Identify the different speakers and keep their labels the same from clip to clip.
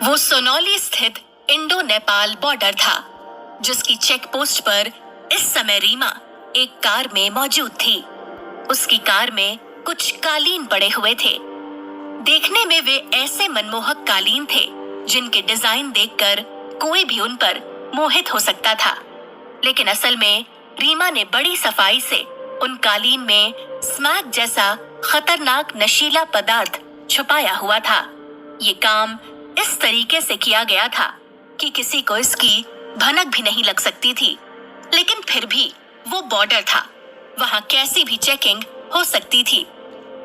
Speaker 1: वो सोनौली स्थित Indo Nepal border था, जिसकी चेक पोस्ट पर इस समय रीमा एक कार में मौजूद थी। उसकी कार में कुछ कालीन पड़े हुए थे। देखने में वे ऐसे मनमोहक कालीन थे जिनके डिजाइन देखकर कोई भी उन पर मोहित हो सकता था। लेकिन असल में रीमा ने बड़ी सफाई से उन कालीन में स्मैक जैसा खतरनाक नशीला पदार्थ छुपाया हुआ था। ये काम इस तरीके से किया गया था कि किसी को इसकी भनक भी नहीं लग सकती थी। लेकिन फिर भी वो बॉर्डर था, वहां कैसी भी चेकिंग हो सकती थी।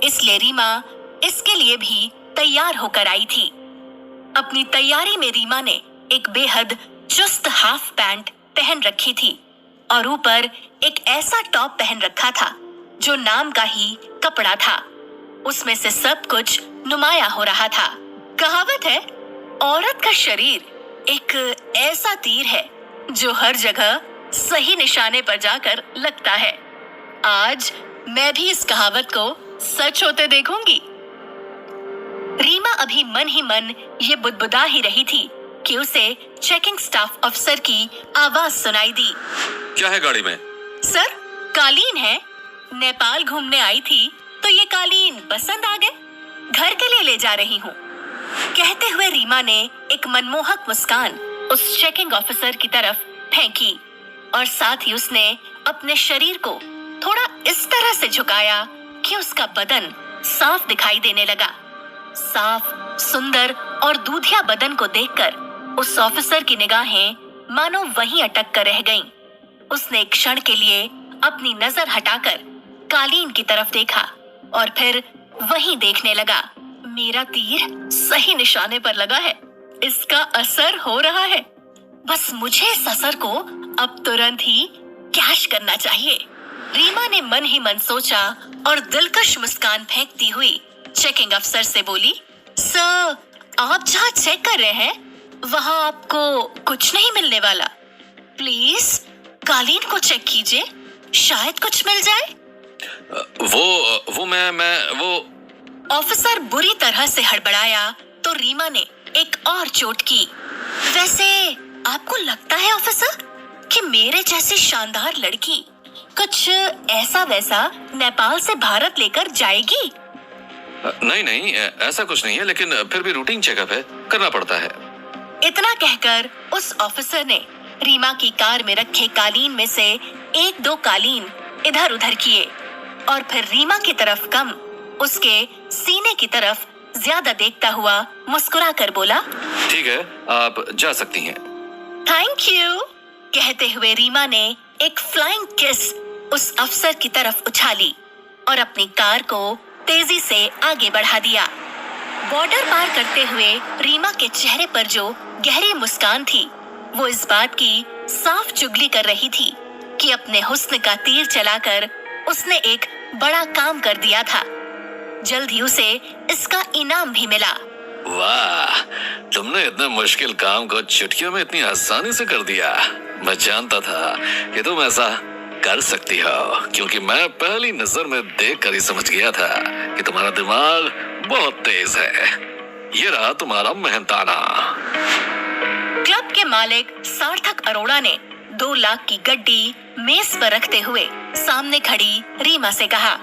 Speaker 1: इसलिए रीमा इसके लिए भी तैयार होकर आई थी। अपनी तैयारी में रीमा ने एक बेहद चुस्त हाफ पैंट पहन रखी थी और ऊपर एक ऐसा टॉप पहन रखा था जो नाम का ही कपड़ा था। उसमें से सब कुछ नुमाया हो रहा था। कहावत है, औरत का शरीर एक ऐसा तीर है जो हर जगह सही निशाने पर जाकर लगता है। आज मैं भी इस कहावत को सच होते देखूंगी। रीमा अभी मन ही मन ये बुदबुदा ही रही थी कि उसे चेकिंग स्टाफ अफसर की आवाज सुनाई दी।
Speaker 2: क्या है गाड़ी में?
Speaker 1: सर, कालीन है। नेपाल घूमने आई थी तो ये कालीन पसंद आ गए, घर के लिए ले जा रही हूँ। कहते हुए रीमा ने एक मनमोहक मुस्कान उस चेकिंग ऑफिसर की तरफ फेंकी और साथ ही उसने अपने शरीर को थोड़ा इस तरह से झुकाया कि उसका बदन साफ दिखाई देने लगा। साफ, सुंदर और दूधिया बदन को देखकर उस ऑफिसर की निगाहें मानो वहीं अटक कर रह गईं। उसने एक क्षण के लिए अपनी नजर हटाकर कालीन की तरफ देखा और फिर वहीं देखने लगा। मेरा तीर सही निशाने पर लगा है, इसका असर हो रहा है। बस मुझे इस असर को अब तुरंत ही कैश करना चाहिए। रीमा ने मन ही मन सोचा और दिलकश मुस्कान फेंकती हुई चेकिंग अफसर से बोली, सर, आप जहाँ चेक कर रहे हैं वहाँ आपको कुछ नहीं मिलने वाला। प्लीज कालीन को चेक कीजिए, शायद कुछ मिल जाए।
Speaker 2: वो मैं
Speaker 1: ऑफिसर बुरी तरह से हड़बड़ाया तो रीमा ने एक और चोट की। वैसे आपको लगता है ऑफिसर कि मेरे जैसी शानदार लड़की कुछ ऐसा वैसा नेपाल से भारत लेकर जाएगी?
Speaker 2: नहीं, ऐसा कुछ नहीं है, लेकिन फिर भी रूटीन चेकअप है, करना पड़ता है।
Speaker 1: इतना कहकर उस ऑफिसर ने रीमा की कार में रखे कालीन में से एक दो कालीन इधर उधर किए और फिर रीमा की तरफ कम, उसके सीने की तरफ ज्यादा देखता हुआ मुस्कुरा कर बोला,
Speaker 2: ठीक है, आप जा सकती हैं।
Speaker 1: Thank you. कहते हुए रीमा ने एक फ्लाइंग किस उस अफसर की तरफ उछाली और अपनी कार को तेजी से आगे बढ़ा दिया। बॉर्डर पार करते हुए रीमा के चेहरे पर जो गहरी मुस्कान थी, वो इस बात की साफ चुगली कर रही थी कि अपने हुस्न का तीर चलाकर उसने एक बड़ा काम कर दिया था। जल्द ही उसे इसका इनाम भी मिला।
Speaker 2: वाह, तुमने इतने मुश्किल काम को चुटकियों में इतनी आसानी से कर दिया। मैं जानता था कि तुम ऐसा कर सकती हो, क्योंकि मैं पहली नजर में देखकर ही समझ गया था कि तुम्हारा दिमाग बहुत तेज है। ये रहा तुम्हारा मेहनताना।
Speaker 1: क्लब के मालिक सार्थक अरोड़ा ने 2 लाख की गड्डी मेज पर रखते हुए सामने खड़ी रीमा से कहा।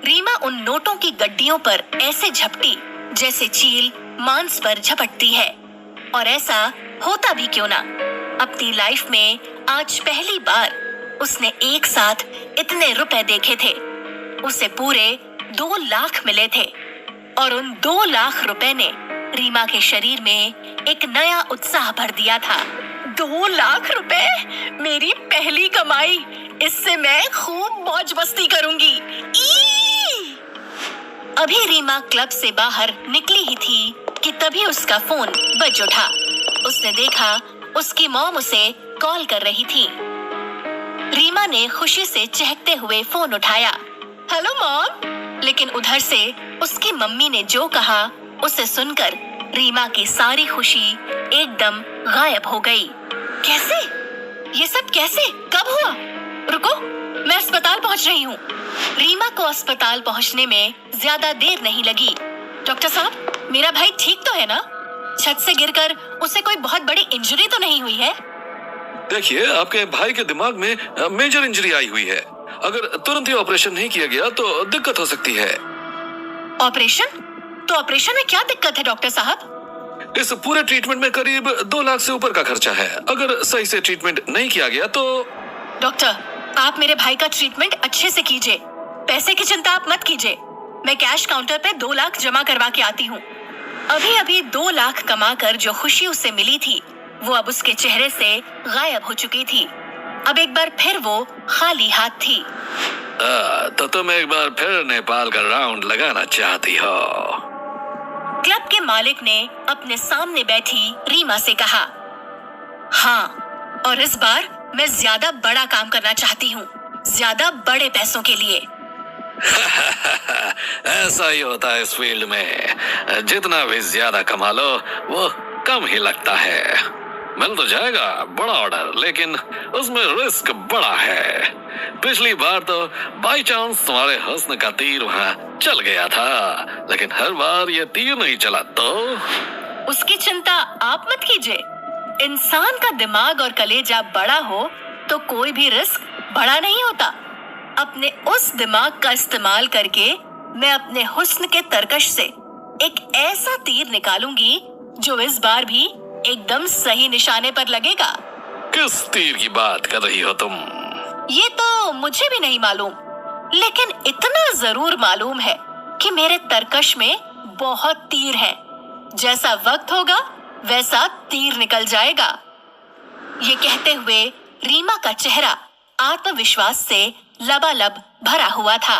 Speaker 1: रीमा उन नोटों की गड्डियों पर ऐसे झपटी जैसे चील मांस पर झपटती है, और ऐसा होता भी क्यों ना। अपनी लाइफ में आज पहली बार उसने एक साथ इतने रुपए देखे थे। उसे पूरे 2 लाख मिले थे और उन 2 लाख रुपए ने रीमा के शरीर में एक नया उत्साह भर दिया था। 2 लाख रुपए, मेरी पहली कमाई, इससे मैं खूब मौज मस्ती करूंगी। अभी रीमा क्लब से बाहर निकली ही थी कि तभी उसका फोन बज उठा। उसने देखा उसकी मॉम उसे कॉल कर रही थी। रीमा ने खुशी से चहकते हुए फोन उठाया। Hello mom. लेकिन उधर से उसकी मम्मी ने जो कहा उसे सुनकर रीमा की सारी खुशी एकदम गायब हो गई। कैसे? ये सब कैसे? कब हुआ? रुको, मैं अस्पताल पहुंच रही हूँ। रीमा को अस्पताल पहुंचने में ज्यादा देर नहीं लगी। डॉक्टर साहब, मेरा भाई ठीक तो है ना? छत से गिरकर उसे कोई बहुत बड़ी इंजरी तो नहीं हुई है?
Speaker 2: देखिए, आपके भाई के दिमाग में मेजर इंजरी आई हुई है। अगर तुरंत ही ऑपरेशन नहीं किया गया तो दिक्कत हो सकती है।
Speaker 1: ऑपरेशन? तो ऑपरेशन में क्या दिक्कत है डॉक्टर साहब?
Speaker 2: इस पूरे ट्रीटमेंट में करीब 2 लाख से ऊपर का खर्चा है। अगर सही से ट्रीटमेंट नहीं किया गया तो।
Speaker 1: डॉक्टर, आप मेरे भाई का ट्रीटमेंट अच्छे से कीजिए। पैसे की चिंता आप मत कीजिए। मैं कैश काउंटर पे 2 लाख जमा करवा के आती हूँ। अभी अभी 2 लाख कमाकर जो खुशी उसे मिली थी, वो अब उसके चेहरे से गायब हो चुकी थी। अब एक बार फिर वो खाली हाथ थी।
Speaker 2: तो तुम एक बार फिर नेपाल का राउंड लगाना चाहती हो?
Speaker 1: क्लब के मालिक ने अपने सामने बैठी रीमा से कहा। हाँ, और इस बार मैं ज्यादा बड़ा काम करना चाहती हूँ, ज्यादा बड़े पैसों के लिए।
Speaker 2: ऐसा ही होता है इस फील्ड में। जितना भी ज्यादा कमा लो वो कम ही लगता है। मिल तो जाएगा बड़ा ऑर्डर, लेकिन उसमें रिस्क बड़ा है। पिछली बार तो बाई चांस तुम्हारे हुस्न का तीर वहाँ चल गया था, लेकिन हर बार ये तीर नहीं चला तो।
Speaker 1: उसकी चिंता आप मत कीजिए। इंसान का दिमाग और कलेजा बड़ा हो तो कोई भी रिस्क बड़ा नहीं होता। अपने उस दिमाग का इस्तेमाल करके मैं अपने हुस्न के तरकश से एक ऐसा तीर निकालूंगी जो इस बार भी एकदम सही निशाने पर लगेगा।
Speaker 2: किस तीर की बात कर रही हो तुम?
Speaker 1: ये तो मुझे भी नहीं मालूम, लेकिन इतना जरूर मालूम है कि मेरे तरकश में बहुत तीर हैं। जैसा वक्त होगा वैसा तीर निकल जाएगा। ये कहते हुए रीमा का चेहरा आत्मविश्वास से लबालब भरा हुआ था।